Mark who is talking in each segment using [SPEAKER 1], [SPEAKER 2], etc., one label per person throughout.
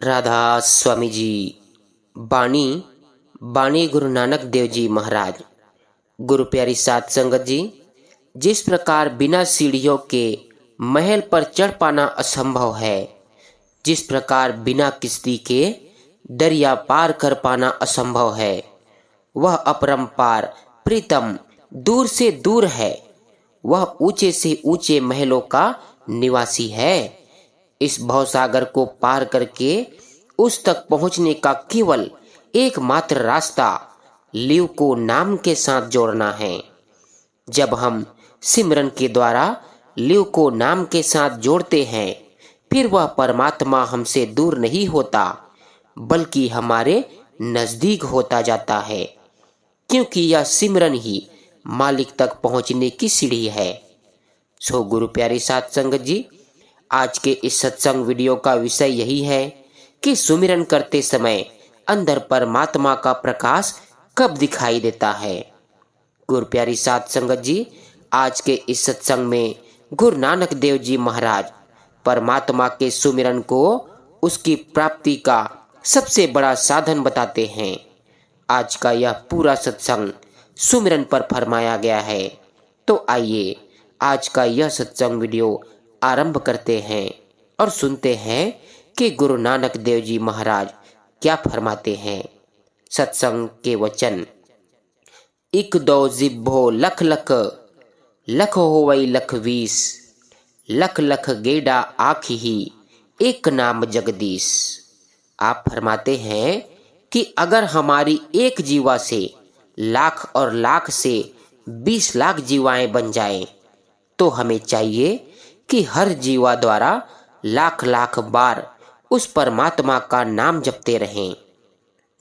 [SPEAKER 1] राधा स्वामी जी। बाणी बाणी गुरु नानक देव जी महाराज। गुरु प्यारी साध संगत जी, जिस प्रकार बिना सीढ़ियों के महल पर चढ़ पाना असंभव है, जिस प्रकार बिना किश्ती के दरिया पार कर पाना असंभव है, वह अपरंपार प्रीतम दूर से दूर है। वह ऊंचे से ऊंचे महलों का निवासी है। इस भवसागर को पार करके उस तक पहुंचने का केवल एकमात्र रास्ता लिव को नाम के साथ जोड़ना है। जब हम सिमरन के द्वारा लिव को नाम के साथ जोड़ते हैं, फिर वह परमात्मा हमसे दूर नहीं होता, बल्कि हमारे नजदीक होता जाता है, क्योंकि यह सिमरन ही मालिक तक पहुंचने की सीढ़ी है। सो गुरु प्यारी साध संगत जी, आज के इस सत्संग वीडियो का विषय यही है कि सुमिरन करते समय अंदर परमात्मा का प्रकाश कब दिखाई देता है। गुरु प्यारी साध संगत जी, आज के इस सत्संग में गुरु नानक देव जी महाराज परमात्मा के सुमिरन को उसकी प्राप्ति का सबसे बड़ा साधन बताते हैं। आज का यह पूरा सत्संग सुमिरन पर फरमाया गया है। तो आइए आज का यह सत्संग वीडियो आरंभ करते हैं और सुनते हैं कि गुरु नानक देव जी महाराज क्या फरमाते हैं। सत्संग के वचन। इक दो जिब्भो लख लख, लख होवई लख वीस, लख लख गेडा आँख ही, एक नाम जगदीश। आप फरमाते हैं कि अगर हमारी एक जीवा से लाख और लाख से 20 लाख जीवाएं बन जाएं, तो हमें चाहिए कि हर जीवा द्वारा लाख लाख बार उस परमात्मा का नाम जपते रहें।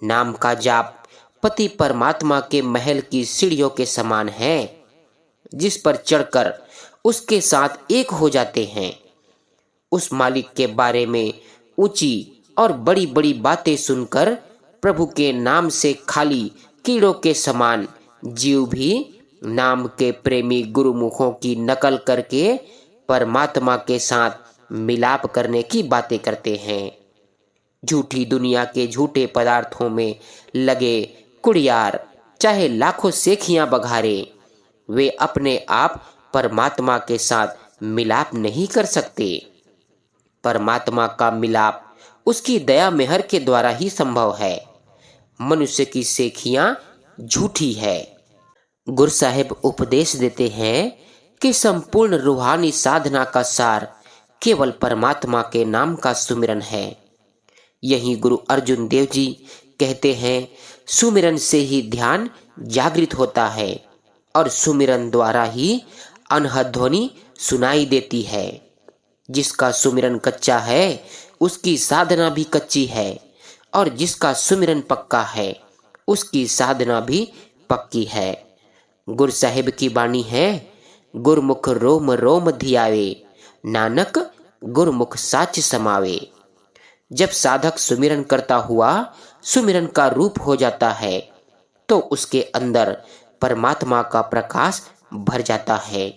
[SPEAKER 1] नाम का जाप पति परमात्मा के महल की सीढ़ियों के समान है, जिस पर चढ़कर उसके साथ एक हो जाते हैं। उस मालिक के बारे में ऊंची और बड़ी बड़ी बातें सुनकर प्रभु के नाम से खाली कीड़ों के समान जीव भी नाम के प्रेमी गुरुमुखों की नकल करके परमात्मा के साथ मिलाप करने की बातें करते हैं। झूठी दुनिया के झूठे पदार्थों में लगे कुड़ियार चाहे लाखों सेखियां बघारे, वे अपने आप परमात्मा के साथ मिलाप नहीं कर सकते। परमात्मा का मिलाप उसकी दया मेहर के द्वारा ही संभव है। मनुष्य की सेखियां झूठी है। गुरु साहिब उपदेश देते हैं कि संपूर्ण रूहानी साधना का सार केवल परमात्मा के नाम का सुमिरन है। यही गुरु अर्जुन देव जी कहते हैं, सुमिरन से ही ध्यान जागृत होता है और सुमिरन द्वारा ही अनहद ध्वनि सुनाई देती है। जिसका सुमिरन कच्चा है उसकी साधना भी कच्ची है, और जिसका सुमिरन पक्का है उसकी साधना भी पक्की है। गुरु साहिब की बाणी है, गुरमुख रोम रोम धियावे, नानक गुरमुख साच समावे। जब साधक सुमिरन करता हुआ सुमिरन का रूप हो जाता है, तो उसके अंदर परमात्मा का प्रकाश भर जाता है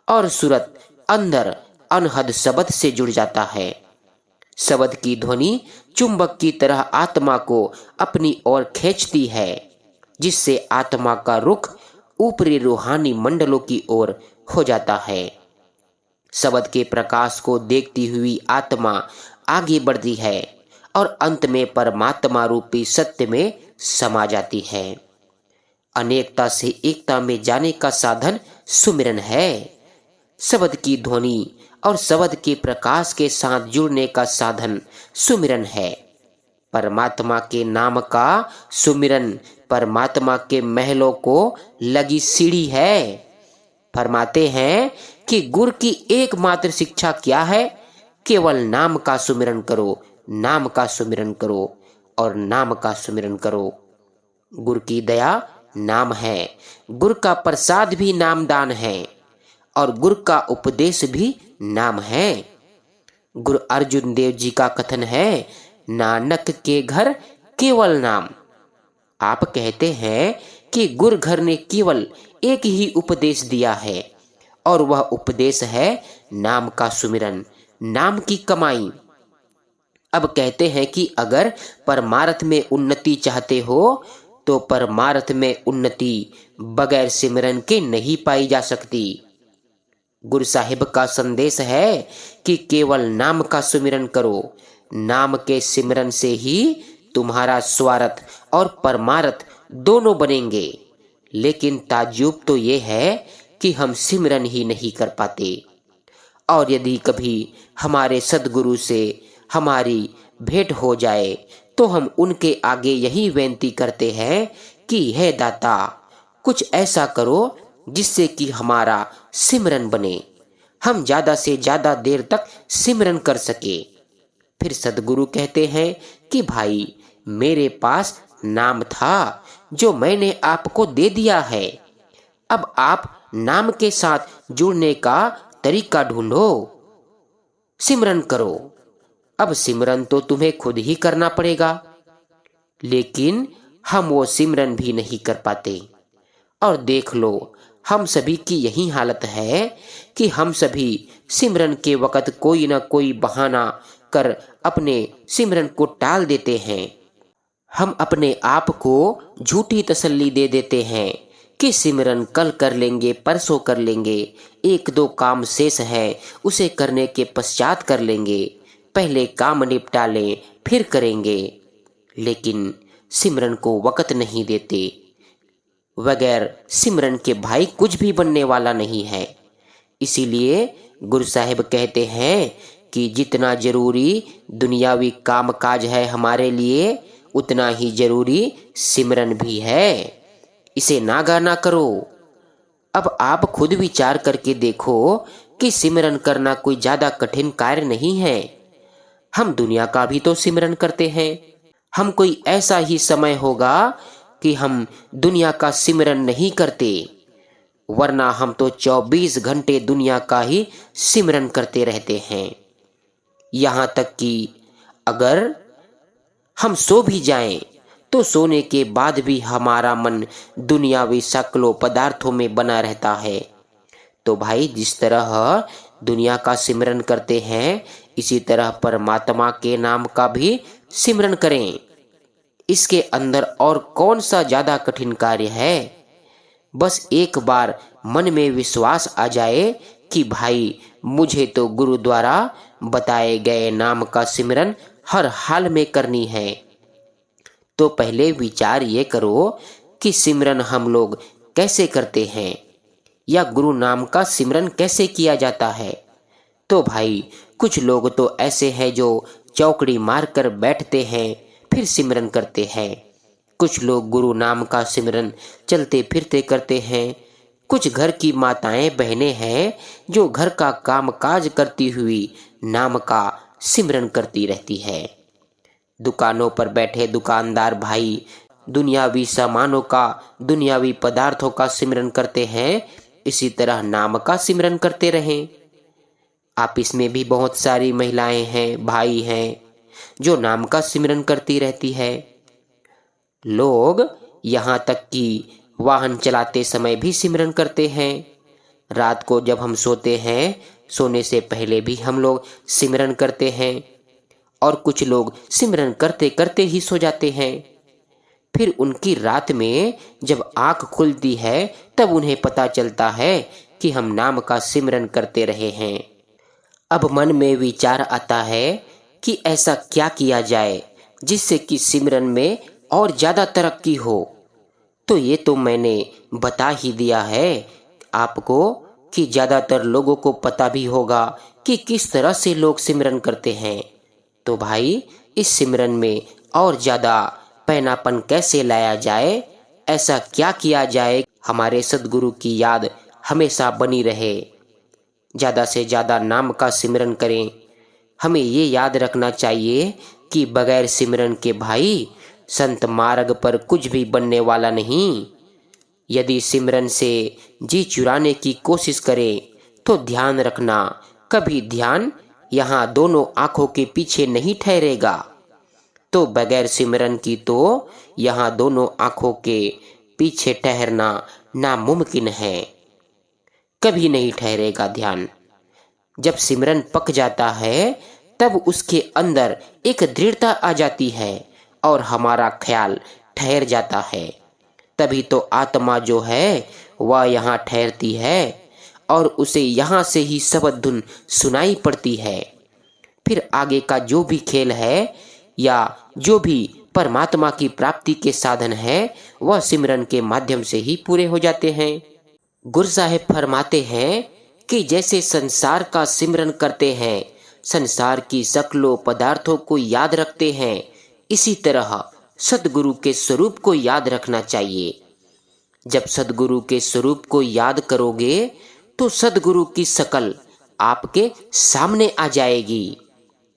[SPEAKER 1] और सूरत अंदर अनहद शब्द से जुड़ जाता है। शब्द की ध्वनि चुंबक की तरह आत्मा को अपनी ओर खींचती है, जिससे आत्मा का रुख ऊपरी रूहानी मंडलों की ओर हो जाता है। शब्द के प्रकाश को देखती हुई आत्मा आगे बढ़ती है और अंत में परमात्मा रूपी सत्य में समा जाती है। अनेकता से एकता में जाने का साधन सुमिरन है। शब्द की ध्वनि और शब्द के प्रकाश के साथ जुड़ने का साधन सुमिरन है। परमात्मा के नाम का सुमिरन परमात्मा के महलों को लगी सीढ़ी है। फरमाते हैं कि गुरु की एकमात्र शिक्षा क्या है? केवल नाम का सुमिरन करो, नाम का सुमिरन करो और नाम का सुमिरन करो। गुरु की दया नाम है, गुरु का प्रसाद भी नामदान है और गुरु का उपदेश भी नाम है। गुरु अर्जुन देव जी का कथन है, नानक के घर केवल नाम। आप कहते हैं कि गुरु घर ने केवल एक ही उपदेश दिया है, और वह उपदेश है नाम का सुमिरन, नाम की कमाई। अब कहते हैं कि अगर परमार्थ में उन्नति चाहते हो तो परमार्थ में उन्नति बगैर सिमरन के नहीं पाई जा सकती। गुरु साहिब का संदेश है कि केवल नाम का सुमिरन करो। नाम के सिमरन से ही तुम्हारा स्वार्थ और परमार्थ दोनों बनेंगे। लेकिन ताज्जुब तो ये है कि हम सिमरन ही नहीं कर पाते। और यदि कभी हमारे सद्गुरु से हमारी भेंट हो जाए तो हम उनके आगे यही विनती करते हैं कि हे दाता, कुछ ऐसा करो जिससे कि हमारा सिमरन बने, हम ज्यादा से ज्यादा देर तक सिमरन कर सके। फिर सद्गुरु कहते हैं कि भाई, मेरे पास नाम था जो मैंने आपको दे दिया है। अब आप नाम के साथ जुड़ने का तरीका ढूंढो, सिमरन करो। अब सिमरन तो तुम्हें खुद ही करना पड़ेगा, लेकिन हम वो सिमरन भी नहीं कर पाते। और देख लो, हम सभी की यही हालत है कि हम सभी सिमरन के वक़्त कोई ना कोई बहाना कर अपने सिमरन को टाल देते हैं। हम अपने आप को झूठी तसल्ली दे देते हैं कि सिमरन कल कर लेंगे, परसों कर लेंगे, एक दो काम शेष है उसे करने के पश्चात कर लेंगे, पहले काम निपटा लें फिर करेंगे। लेकिन सिमरन को वक़्त नहीं देते। बगैर सिमरन के भाई कुछ भी बनने वाला नहीं है। इसीलिए गुरु साहिब कहते हैं कि जितना जरूरी दुनियावी कामकाज है हमारे लिए, उतना ही जरूरी सिमरन भी है। इसे नागा ना करो। अब आप खुद विचार करके देखो कि सिमरन करना कोई ज्यादा कठिन कार्य नहीं है। हम दुनिया का भी तो सिमरन करते हैं। हम कोई ऐसा ही समय होगा कि हम दुनिया का सिमरन नहीं करते, वरना हम तो 24 घंटे दुनिया का ही सिमरन करते रहते हैं। यहाँ तक कि अगर हम सो भी जाएं तो सोने के बाद भी हमारा मन दुनियावी शक्लों पदार्थों में बना रहता है। तो भाई, जिस तरह दुनिया का सिमरन करते हैं, इसी तरह परमात्मा के नाम का भी सिमरन करें। इसके अंदर और कौन सा ज्यादा कठिन कार्य है। बस एक बार मन में विश्वास आ जाए कि भाई, मुझे तो गुरु द्वारा बताए गए नाम का सिमरन हर हाल में करनी है। तो पहले विचार ये करो कि सिमरन हम लोग कैसे करते हैं, या गुरु नाम का सिमरन कैसे किया जाता है। तो भाई, कुछ लोग तो ऐसे हैं जो चौकड़ी मारकर बैठते हैं फिर सिमरन करते हैं। कुछ लोग गुरु नाम का सिमरन चलते फिरते करते हैं। कुछ घर की माताएं बहनें हैं जो घर का कामकाज करती हुई नाम का सिमरन करती रहती है। दुकानों पर बैठे दुकानदार भाई दुनियावी सामानों का, दुनियावी पदार्थों का सिमरन करते हैं, इसी तरह नाम का सिमरन करते रहें। ऑफिस में भी बहुत सारी महिलाएं हैं, भाई हैं जो नाम का सिमरन करती रहती है। लोग यहाँ तक कि वाहन चलाते समय भी सिमरन करते हैं। रात को जब हम सोते हैं, सोने से पहले भी हम लोग सिमरन करते हैं। और कुछ लोग सिमरन करते करते ही सो जाते हैं। फिर उनकी रात में जब आंख खुलती है तब उन्हें पता चलता है कि हम नाम का सिमरन करते रहे हैं। अब मन में विचार आता है कि ऐसा क्या किया जाए जिससे कि सिमरन में और ज़्यादा तरक्की हो। तो ये तो मैंने बता ही दिया है आपको कि ज़्यादातर लोगों को पता भी होगा कि किस तरह से लोग सिमरन करते हैं। तो भाई, इस सिमरन में और ज़्यादा पैनापन कैसे लाया जाए, ऐसा क्या किया जाए हमारे सद्गुरु की याद हमेशा बनी रहे। ज़्यादा से ज़्यादा नाम का सिमरन करें। हमें ये याद रखना चाहिए कि बगैर सिमरन के भाई संत मार्ग पर कुछ भी बनने वाला नहीं। यदि सिमरन से जी चुराने की कोशिश करें तो ध्यान रखना, कभी ध्यान यहाँ दोनों आंखों के पीछे नहीं ठहरेगा। तो बगैर सिमरन की तो यहाँ दोनों आंखों के पीछे ठहरना नामुमकिन है, कभी नहीं ठहरेगा ध्यान। जब सिमरन पक जाता है तब उसके अंदर एक दृढ़ता आ जाती है और हमारा ख्याल ठहर जाता है। तभी तो आत्मा जो है वह यहाँ ठहरती है और उसे यहाँ से ही शब्द धुन सुनाई पड़ती है। फिर आगे का जो भी खेल है या जो भी परमात्मा की प्राप्ति के साधन है वह सिमरन के माध्यम से ही पूरे हो जाते हैं। गुरु साहिब फरमाते हैं कि जैसे संसार का सिमरन करते हैं, संसार की शक्लों पदार्थों को याद रखते हैं, इसी तरह सदगुरु के स्वरूप को याद रखना चाहिए। जब सदगुरु के स्वरूप को याद करोगे तो सदगुरु की शकल आपके सामने आ जाएगी।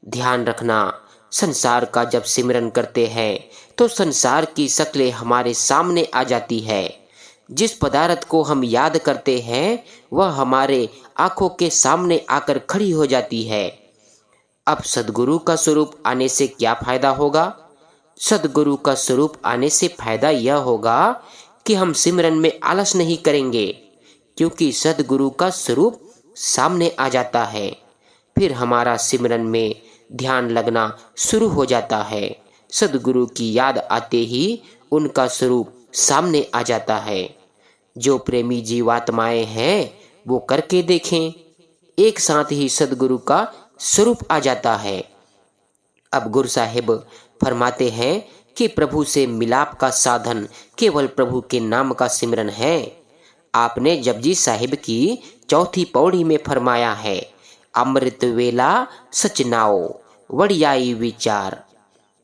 [SPEAKER 1] ध्यान रखना, संसार का जब सिमरन करते हैं तो संसार की शक्लें हमारे सामने आ जाती है। जिस पदार्थ को हम याद करते हैं वह हमारे आंखों के सामने आकर खड़ी हो जाती है। अब सदगुरु का स्वरूप आने से क्या फायदा होगा? सदगुरु का स्वरूप आने से फायदा यह होगा कि हम सिमरन में आलस नहीं करेंगे, क्योंकि सदगुरु का स्वरूप सामने आ जाता है। फिर हमारा सिमरन में ध्यान लगना शुरू हो जाता है। सदगुरु की याद आते ही उनका स्वरूप सामने आ जाता है। जो प्रेमी जीवात्माएं हैं वो करके देखें, एक साथ ही सदगुरु का स्वरूप आ जाता है। अब गुरु साहिब फरमाते हैं कि प्रभु से मिलाप का साधन केवल प्रभु के नाम का सिमरन है। आपने जपजी साहिब की चौथी पौड़ी में फरमाया है, अमृत वेला सचनाओ वड़ियाई विचार।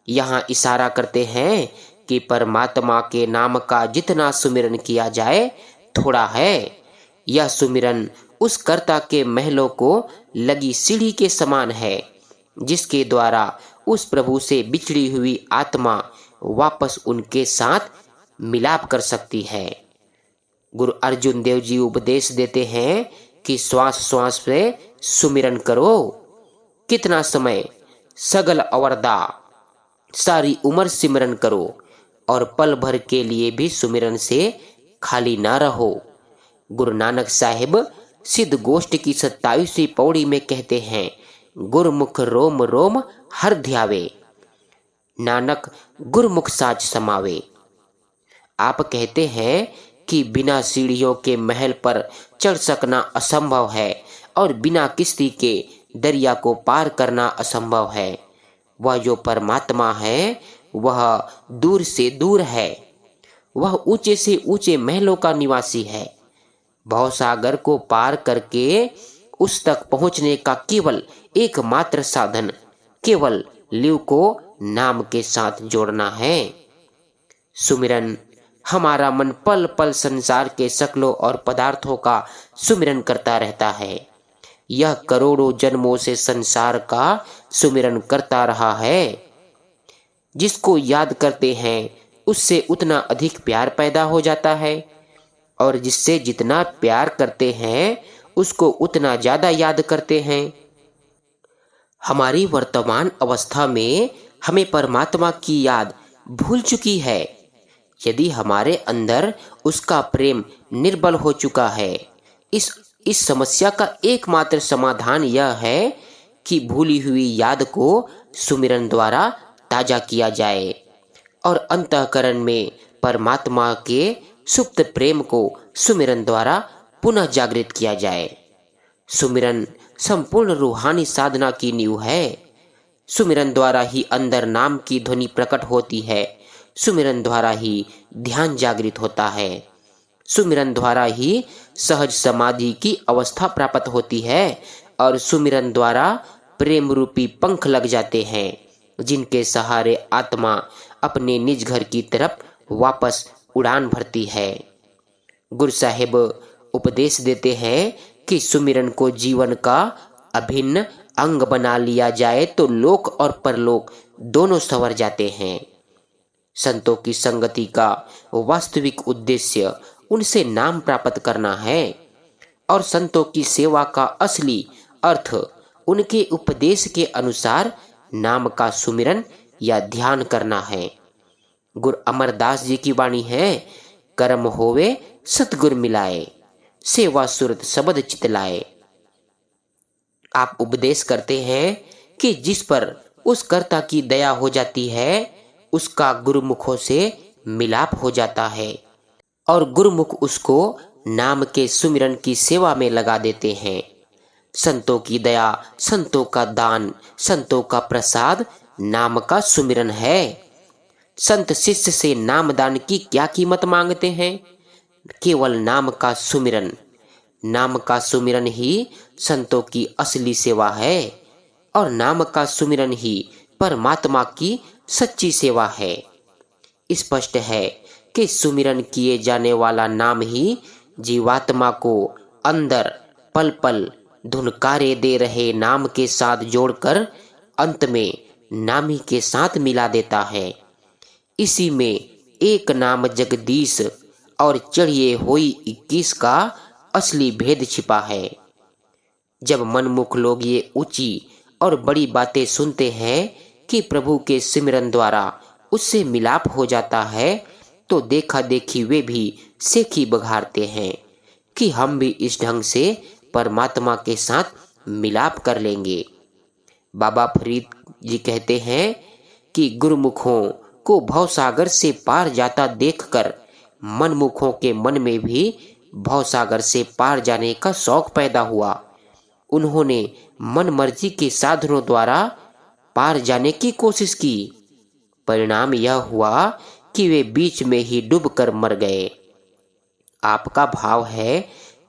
[SPEAKER 1] यहाँ इशारा करते हैं कि परमात्मा के नाम का जितना सुमिरन किया जाए थोड़ा है। यह सुमिरन उस कर्ता के महलों को लगी सीढ़ी के समान है, जिसके द्वारा उस प्रभु से बिछड़ी हुई आत्मा वापस उनके साथ मिलाप कर सकती है। गुरु अर्जुन देव जी उपदेश देते हैं कि श्वास श्वास से सुमिरन करो। कितना समय? सगल अवरदा, सारी उम्र सिमरन करो और पल भर के लिए भी सुमिरन से खाली ना रहो। गुरु नानक साहिब सिद्ध गोष्ठ की 27वीं पौड़ी में कहते हैं, गुरमुख रोम रोम हर ध्यावे, नानक गुरमुख साज समावे। आप कहते हैं कि बिना सीढ़ियों के महल पर चढ़ सकना असंभव है और बिना किश्ती के दरिया को पार करना असंभव है। वह जो परमात्मा है वह दूर से दूर है। वह ऊंचे से ऊंचे महलों का निवासी है। भवसागर को पार करके उस तक पहुंचने का केवल एकमात्र साधन केवल लिव को नाम के साथ जोड़ना है। सुमिरन, हमारा मन पल पल संसार के शक्लों और पदार्थों का सुमिरन करता रहता है। यह करोड़ों जन्मों से संसार का सुमिरन करता रहा है। जिसको याद करते हैं उससे उतना अधिक प्यार पैदा हो जाता है और जिससे जितना प्यार करते हैं उसको उतना ज्यादा याद करते हैं। हमारी वर्तमान अवस्था में हमें परमात्मा की याद भूल चुकी है। यदि हमारे अंदर उसका प्रेम निर्बल हो चुका है, इस समस्या का एकमात्र समाधान यह है कि भूली हुई याद को सुमिरन द्वारा ताजा किया जाए और अंतःकरण में परमात्मा के सुप्त प्रेम को सुमिरन द्वारा पुनः जागृत किया जाए। सुमिरन संपूर्ण रूहानी साधना की नींव है। सुमिरन द्वारा ही अंदर नाम की ध्वनि प्रकट होती है। सुमिरन द्वारा ही ध्यान जागृत होता है। सुमिरन द्वारा ही सहज समाधि की अवस्था प्राप्त होती है और सुमिरन द्वारा प्रेम रूपी पंख लग जाते हैं, जिनके सहारे आत्मा अपने निज घर की तरफ वापस उड़ान भरती है। गुरु साहिब उपदेश देते हैं कि सुमिरन को जीवन का अभिन्न अंग बना लिया जाए तो लोक और परलोक दोनों संवर जाते हैं। संतों की संगति का वास्तविक उद्देश्य उनसे नाम प्राप्त करना है और संतों की सेवा का असली अर्थ उनके उपदेश के अनुसार नाम का सुमिरन या ध्यान करना है। गुरु अमरदास जी की वाणी है, कर्म होवे सतगुर मिलाए, सेवा सुरत शब्द चितलाए। आप उपदेश करते हैं कि जिस पर उस कर्ता की दया हो जाती है उसका गुरुमुखों से मिलाप हो जाता है और गुरुमुख उसको नाम के सुमिरन की सेवा में लगा देते हैं। संतों की दया, संतों का दान, संतों का प्रसाद नाम का सुमिरन है। संत शिष्य से नाम दान की क्या कीमत मांगते हैं? केवल नाम का सुमिरन। नाम का सुमिरन ही संतों की असली सेवा है और नाम का सुमिरन ही परमात्मा की सच्ची सेवा है। स्पष्ट है कि सुमिरन किए जाने वाला नाम ही जीवात्मा को अंदर पल पल धुनकारे दे रहे नाम के साथ जोड़कर अंत में नामी के साथ मिला देता है। इसी में एक नाम जगदीश और चढ़िए होई 21 का असली भेद छिपा है। जब मनमुख लोग ये ऊंची और बड़ी बातें सुनते हैं कि प्रभु के सिमरन द्वारा उससे मिलाप हो जाता है तो देखा देखी वे भी सेखी बघारते हैं कि हम भी इस ढंग से परमात्मा के साथ मिलाप कर लेंगे। बाबा फरीद जी कहते हैं कि गुरुमुखों को भवसागर से पार जाता देखकर मनमुखों के मन में भी भवसागर से पार जाने का शौक पैदा हुआ। उन्होंने मन मर्जी के साधनों द्वारा पार जाने की कोशिश की। परिणाम यह हुआ कि वे बीच में ही डूबकर मर गए। आपका भाव है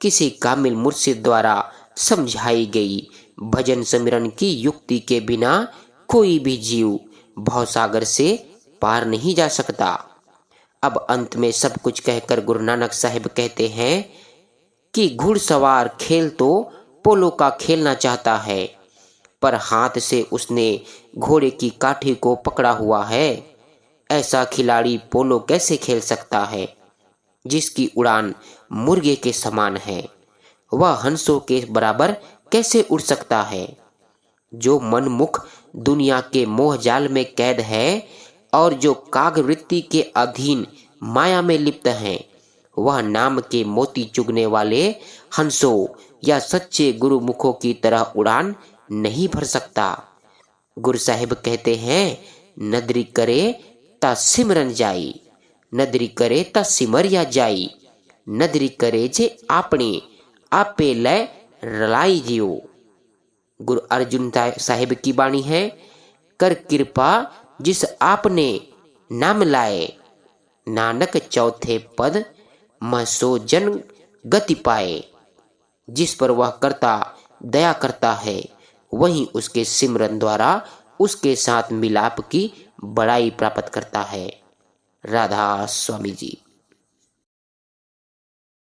[SPEAKER 1] किसी कामिल मुर्शिद द्वारा समझाई गई भजन सिमरन की युक्ति के बिना कोई भी जीव भवसागर से पार नहीं जा सकता। अब अंत में सब कुछ कहकर गुरु नानक साहिब कहते हैं कि घुड़सवार खेल तो पोलो का खेलना चाहता है, पर हाथ से उसने घोड़े की काठी को पकड़ा हुआ है। ऐसा खिलाड़ी पोलो कैसे खेल सकता है? जिसकी उड़ान मुर्गे के समान है, वह हंसों के बराबर कैसे उड़ सकता है? जो मनमुख दुनिया के मोह जाल में कैद है और जो कागवृत्ति के अधीन माया में लिप्त हैं, वह नाम के मोती चुगने वाले हंसों या सच्चे गुरुमुखों की तरह उड़ान नहीं भर सकता। गुरु साहिब कहते हैं, नदरी करे ता सिमरन जाई, नदरी करे ता सिमरिया जाई, नदरी करे जे आपने आपे लय रलाई जियो। गुरु अर्जुन साहिब की बाणी है, कर कृपा जिस आपने नाम लाए, नानक चौथे पद महसो जन गति पाए। जिस पर वह करता दया करता है वहीं उसके सिमरन द्वारा उसके साथ मिलाप की बड़ाई प्राप्त करता है। राधा स्वामी जी।